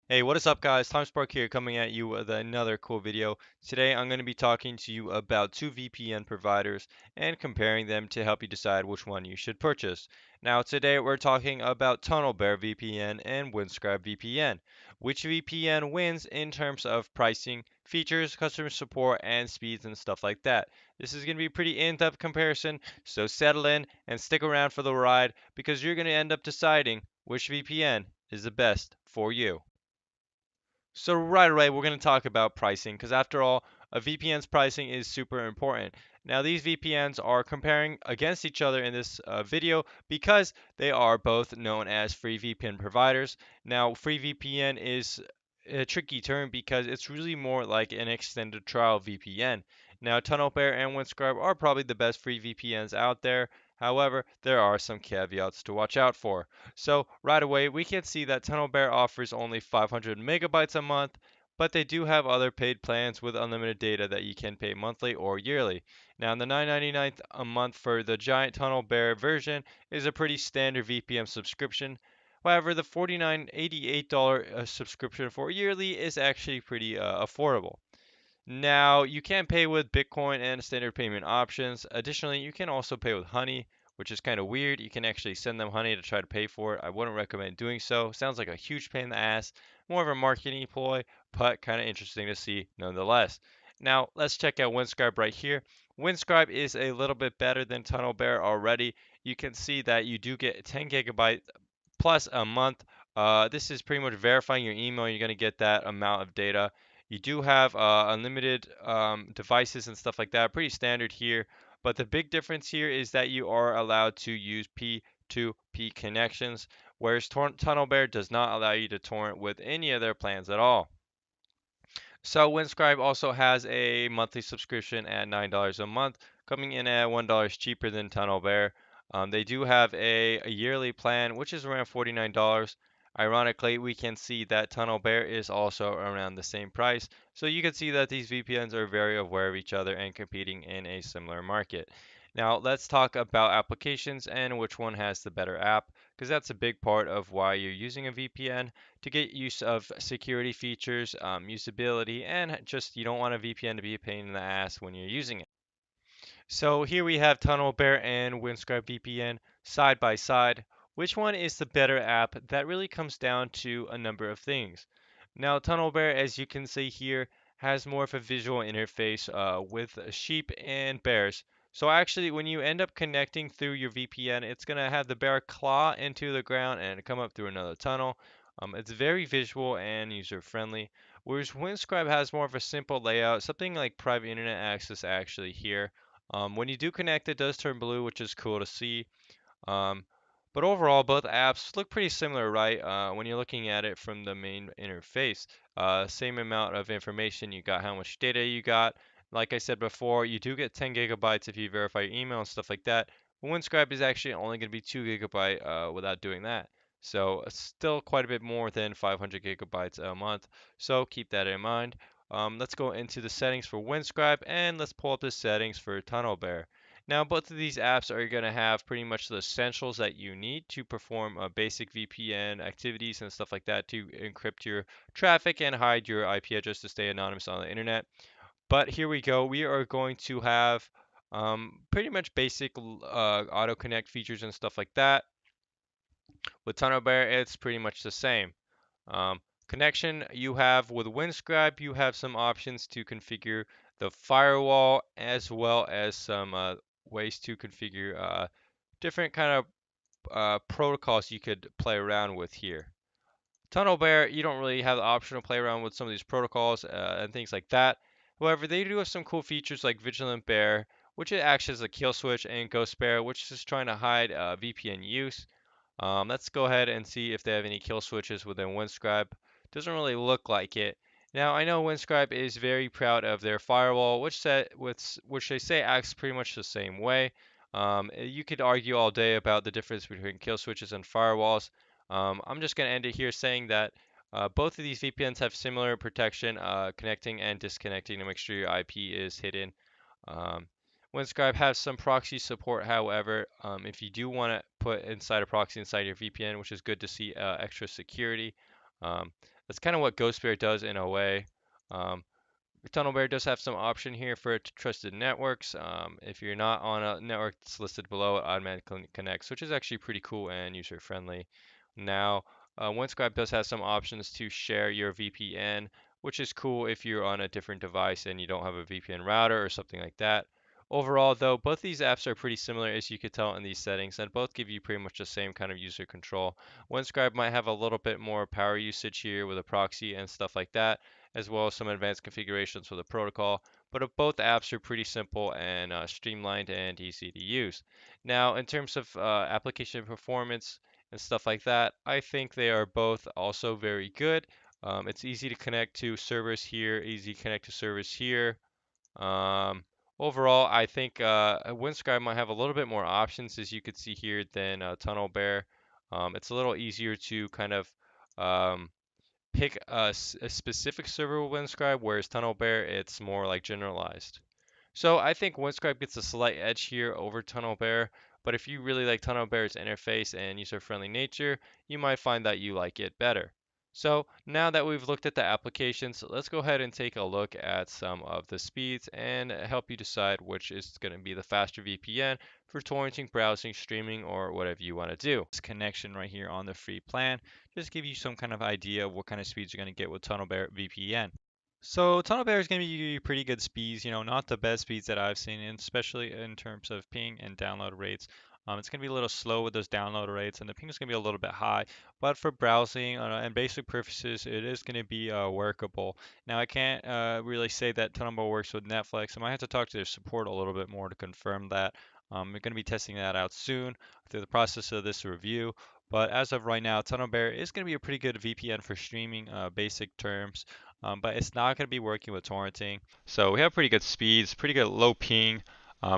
Hey, what is up, guys? Tom Spark here coming at you with another cool video. Today, I'm going to be talking to you about two VPN providers and comparing them to help you decide which one you should purchase. Now, today we're talking about Tunnelbear VPN and Windscribe VPN. Which VPN wins in terms of pricing, features, customer support, and speeds and stuff like that. This is going to be a pretty in-depth comparison, so settle in and stick around for the ride because you're going to end up deciding which VPN is the best for you. So right away, we're going to talk about pricing because after all, a VPN's pricing is super important. Now, these VPNs are comparing against each other in this video because they are both known as free VPN providers. Now, free VPN is a tricky term because it's really more like an extended trial VPN. Now, Tunnelbear and Windscribe are probably the best free VPNs out there. However, there are some caveats to watch out for. So right away, we can see that Tunnelbear offers only 500 megabytes a month, but they do have other paid plans with unlimited data that you can pay monthly or yearly. Now, the $9.99 a month for the giant Tunnelbear version is a pretty standard VPN subscription. However, the $49.88 subscription for yearly is actually pretty affordable. Now, you can pay with Bitcoin and standard payment options. Additionally, you can also pay with Honey, which is kind of weird. You can actually send them Honey to try to pay for it. I wouldn't recommend doing so. Sounds like a huge pain in the ass. More of a marketing ploy, but kind of interesting to see nonetheless. Now, let's check out Windscribe right here. Windscribe is a little bit better than Tunnelbear already. You can see that you do get 10 gigabyte plus a month. This is pretty much verifying your email. You're going to get that amount of data. You do have unlimited devices and stuff like that. Pretty standard here. But the big difference here is that you are allowed to use P2P connections, whereas Tunnelbear does not allow you to torrent with any of their plans at all. So Windscribe also has a monthly subscription at $9 a month, coming in at $1 cheaper than Tunnelbear. They do have a yearly plan, which is around $49. Ironically, we can see that Tunnelbear is also around the same price. So you can see that these VPNs are very aware of each other and competing in a similar market. Now let's talk about applications and which one has the better app, because that's a big part of why you're using a VPN to get use of security features, usability, and just you don't want a VPN to be a pain in the ass when you're using it. So here we have Tunnelbear and Windscribe VPN side by side. Which one is the better app? That really comes down to a number of things. Now, Tunnelbear, as you can see here, has more of a visual interface with sheep and bears. So actually, when you end up connecting through your VPN, it's going to have the bear claw into the ground and come up through another tunnel. It's very visual and user friendly, whereas Windscribe has more of a simple layout, something like private internet access actually here. When you do connect, it does turn blue, which is cool to see. Um, but overall, both apps look pretty similar, right? When you're looking at it from the main interface. Same amount of information. You got how much data you got. Like I said before, you do get 10 gigabytes if you verify your email and stuff like that. But Windscribe is actually only going to be 2 gigabyte without doing that. So it's still quite a bit more than 500 gigabytes a month. So keep that in mind. Let's go into the settings for Windscribe and let's pull up the settings for Tunnelbear. Now, both of these apps are going to have pretty much the essentials that you need to perform basic VPN activities and stuff like that to encrypt your traffic and hide your IP address to stay anonymous on the internet. But here we go. We are going to have pretty much basic auto connect features and stuff like that. With Tunnelbear, it's pretty much the same. Connection you have with Windscribe, you have some options to configure the firewall as well as some ways to configure different kind of protocols you could play around with here. Tunnelbear, you don't really have the option to play around with some of these protocols and things like that. However, they do have some cool features like Vigilant Bear, which it acts as a kill switch, and Ghost Bear, which is trying to hide VPN use. Let's go ahead and see if they have any kill switches within Windscribe. Doesn't really look like it. Now I know Windscribe is very proud of their firewall, which they say acts pretty much the same way. You could argue all day about the difference between kill switches and firewalls. I'm just going to end it here saying that both of these VPNs have similar protection, connecting and disconnecting to make sure your IP is hidden. Um, Windscribe has some proxy support, however, if you do want to put inside a proxy inside your VPN, which is good to see extra security. Um, That's kind of what Ghostbear does in a way. Um, Tunnelbear does have some option here for trusted networks. If you're not on a network that's listed below, it automatically connects, which is actually pretty cool and user friendly. Now, Windscribe does have some options to share your VPN, which is cool if you're on a different device and you don't have a VPN router or something like that. Overall, though, both these apps are pretty similar as you could tell in these settings, and both give you pretty much the same kind of user control. Windscribe might have a little bit more power usage here with a proxy and stuff like that, as well as some advanced configurations for the protocol. But both apps are pretty simple and streamlined and easy to use. Now, in terms of application performance and stuff like that, I think they are both also very good. It's easy to connect to servers here, easy to connect to servers here. Um, Overall, I think Windscribe might have a little bit more options, as you could see here, than Tunnelbear. It's a little easier to kind of um, pick a specific server with Windscribe, whereas Tunnelbear, it's more like generalized. So I think Windscribe gets a slight edge here over Tunnelbear, but if you really like Tunnelbear's interface and user-friendly nature, you might find that you like it better. So now that we've looked at the applications, let's go ahead and take a look at some of the speeds and help you decide which is going to be the faster VPN for torrenting, browsing, streaming, or whatever you want to do. This connection right here on the free plan just give you some kind of idea of what kind of speeds you're going to get with Tunnelbear VPN. So Tunnelbear is going to give you pretty good speeds, not the best speeds that I've seen, and especially in terms of ping and download rates. It's going to be a little slow with those download rates, and the ping is going to be a little bit high. But for browsing and basic purposes, it is going to be workable. Now, I can't really say that Tunnelbear works with Netflix. I might have to talk to their support a little bit more to confirm that. We're going to be testing that out soon through the process of this review. But as of right now, Tunnelbear is going to be a pretty good VPN for streaming basic terms, but it's not going to be working with torrenting. So we have pretty good speeds, pretty good low ping,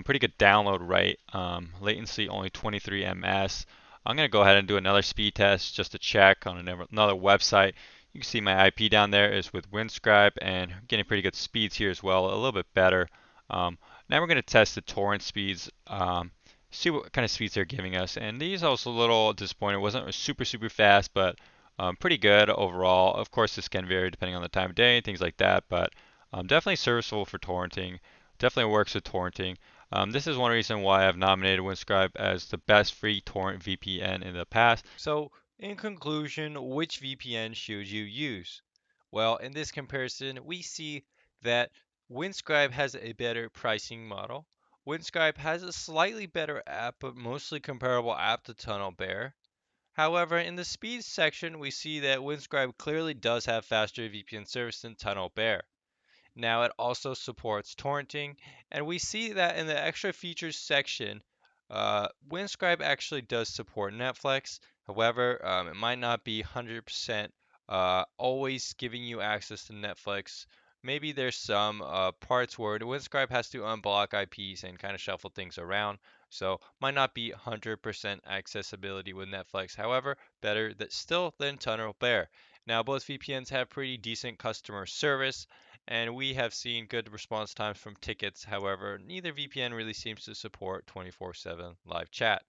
pretty good download rate, latency only 23 ms. I'm going to go ahead and do another speed test just to check on another website. You can see my IP down there is with Windscribe and getting pretty good speeds here as well, a little bit better. Um, Now we're going to test the torrent speeds, see what kind of speeds they're giving us. And these I was a little disappointed. It wasn't super fast, but pretty good overall. Of course, this can vary depending on the time of day and things like that, but definitely serviceable for torrenting. Definitely works with torrenting. This is one reason why I've nominated Windscribe as the best free torrent VPN in the past. So, in conclusion, which VPN should you use? Well, in this comparison, we see that Windscribe has a better pricing model. Windscribe has a slightly better app, but mostly comparable app to Tunnelbear. However, in the speed section, we see that Windscribe clearly does have faster VPN service than Tunnelbear. Now it also supports torrenting, and we see that in the extra features section, Windscribe actually does support Netflix. However, it might not be 100% always giving you access to Netflix. Maybe there's some parts where the Windscribe has to unblock IPs and kind of shuffle things around. So might not be 100% accessibility with Netflix. However, better that still than Tunnelbear. Now both VPNs have pretty decent customer service, and we have seen good response times from tickets. However, neither VPN really seems to support 24/7 live chat.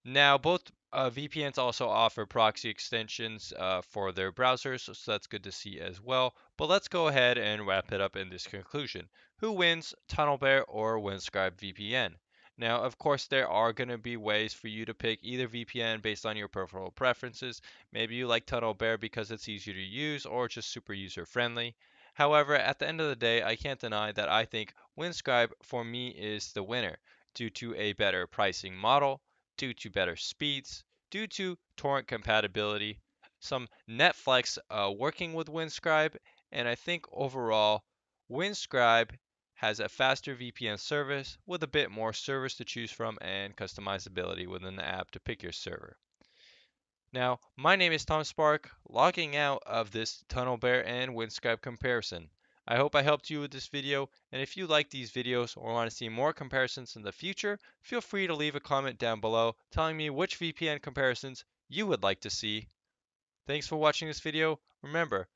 Now, both VPNs also offer proxy extensions for their browsers, so that's good to see as well. But let's go ahead and wrap it up in this conclusion. Who wins, Tunnelbear or Windscribe VPN? Now, of course, there are going to be ways for you to pick either VPN based on your personal preferences. Maybe you like Tunnelbear because it's easier to use or just super user friendly. However, at the end of the day, I can't deny that I think Windscribe for me is the winner due to a better pricing model, due to better speeds, due to torrent compatibility, some Netflix working with Windscribe, and I think overall, Windscribe has a faster VPN service with a bit more servers to choose from and customizability within the app to pick your server. Now, my name is Tom Spark, logging out of this Tunnelbear and Windscribe comparison. I hope I helped you with this video, and if you like these videos or want to see more comparisons in the future, feel free to leave a comment down below telling me which VPN comparisons you would like to see. Thanks for watching this video. Remember,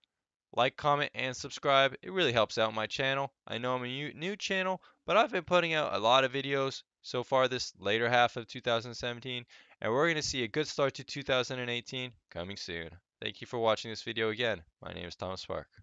like, comment, and subscribe. It really helps out my channel. I know I'm a new channel, but I've been putting out a lot of videos so far this later half of 2017, and we're going to see a good start to 2018 coming soon. Thank you for watching this video again. My name is Thomas Spark.